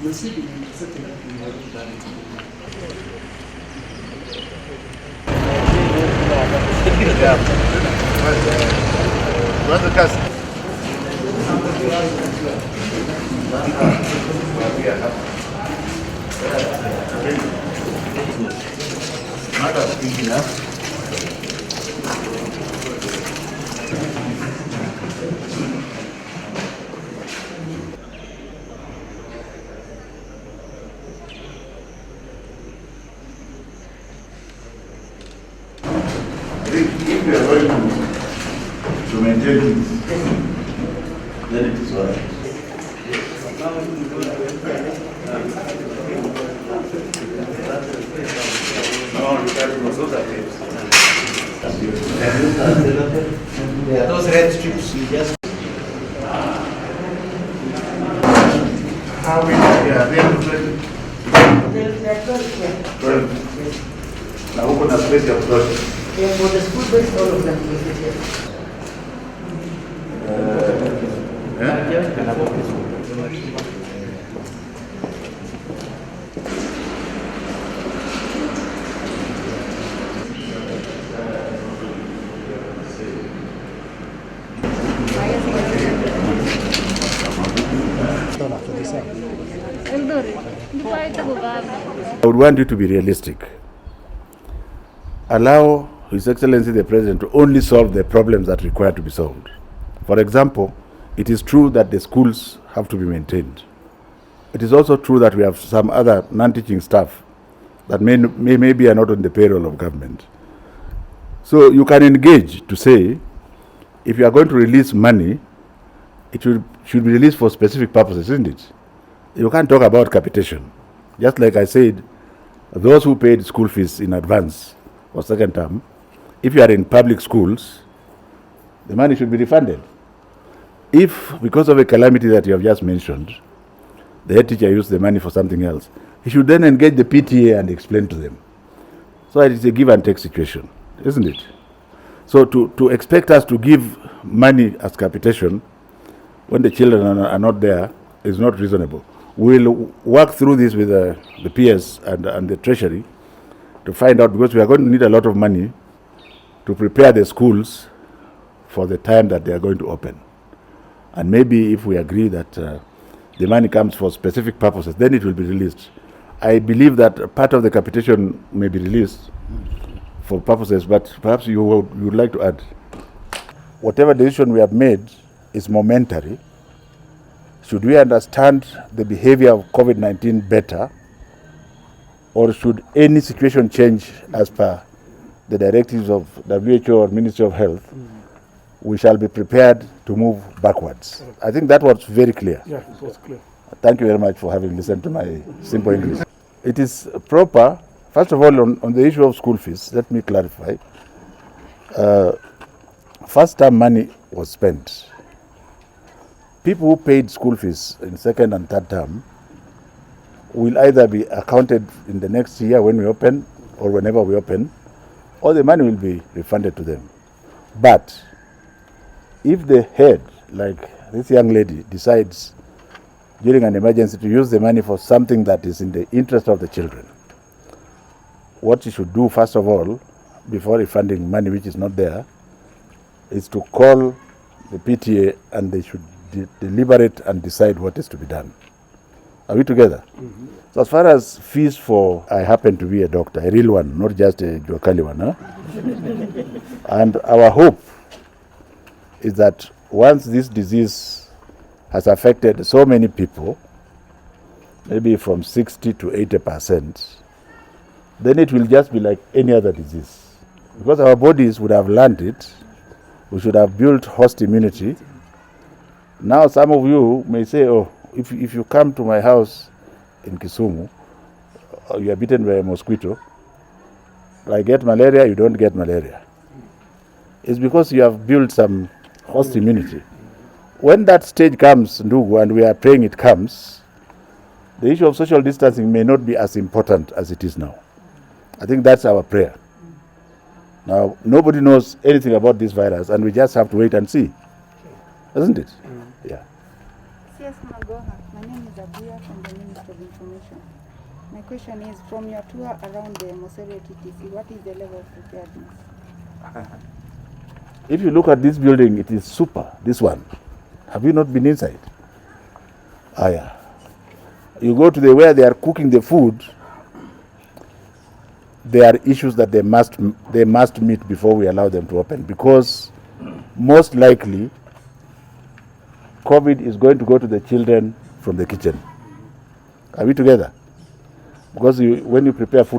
You'll see the setting up in the Where's the cast? If we are going to maintain this, then it is all right. No, you can't go those are tapes. those red strips, you just How many? Yeah, they have to play. Well, now open a space of closure. yeah, for the school bus, all of them will be here. I would want you to be realistic. Allow His Excellency the President to only solve the problems that require to be solved. For example, it is true that the schools have to be maintained. It is also true that we have some other non-teaching staff that maybe are not on the payroll of government. So you can engage to say, if you are going to release money, it should be released for specific purposes, isn't it? You can't talk about capitation. Just like I said, those who paid school fees in advance for second term, if you are in public schools, the money should be refunded. If, because of a calamity that you have just mentioned, the head teacher used the money for something else, he should then engage the PTA and explain to them. So it is a give and take situation, isn't it? So to expect us to give money as capitation when the children are not there is not reasonable. We'll work through this with the PS and the Treasury to find out, because we are going to need a lot of money to prepare the schools for the time that they are going to open. And maybe if we agree that the money comes for specific purposes, then it will be released. I believe that part of the capitation may be released for purposes, but perhaps you would like to add. Whatever decision we have made is momentary. Should we understand the behavior of COVID-19 better, or should any situation change as per the directives of WHO or Ministry of Health, we shall be prepared to move backwards. I think that was very clear. Yeah, it was clear. Thank you very much for having listened to my simple English. It is proper, first of all, on the issue of school fees, let me clarify. First term money was spent. People who paid school fees in second and third term will either be accounted in the next year when we open, or whenever we open, or the money will be refunded to them. But if the head, like this young lady, decides during an emergency to use the money for something that is in the interest of the children, what she should do, first of all, before refunding money which is not there, is to call the PTA and they should deliberate and decide what is to be done. Are we together? Mm-hmm. So as far as fees for, I happen to be a doctor, a real one, not just a Juakali one. Huh? And our hope is that once this disease has affected so many people, maybe from 60 to 80%, then it will just be like any other disease. Because our bodies would have learned it, we should have built host immunity. Now some of you may say, oh, if you come to my house in Kisumu, you are bitten by a mosquito, I get malaria, you don't get malaria. It's because you have built some host immunity. When that stage comes, Ndugu, and we are praying it comes, the issue of social distancing may not be as important as it is now. I think that's our prayer. Now, nobody knows anything about this virus, and we just have to wait and see. Isn't it? Yeah. Yes, Magoha. My name is Abuya from the Ministry of Information. My question is, from your tour around the Mosere TTC, what is the level of preparedness? If you look at this building, it is super, this one. Have you not been inside? Ah, yeah. You go to where they are cooking the food, there are issues that they must meet before we allow them to open, because most likely COVID is going to go to the children from the kitchen. Are we together? Because when you prepare food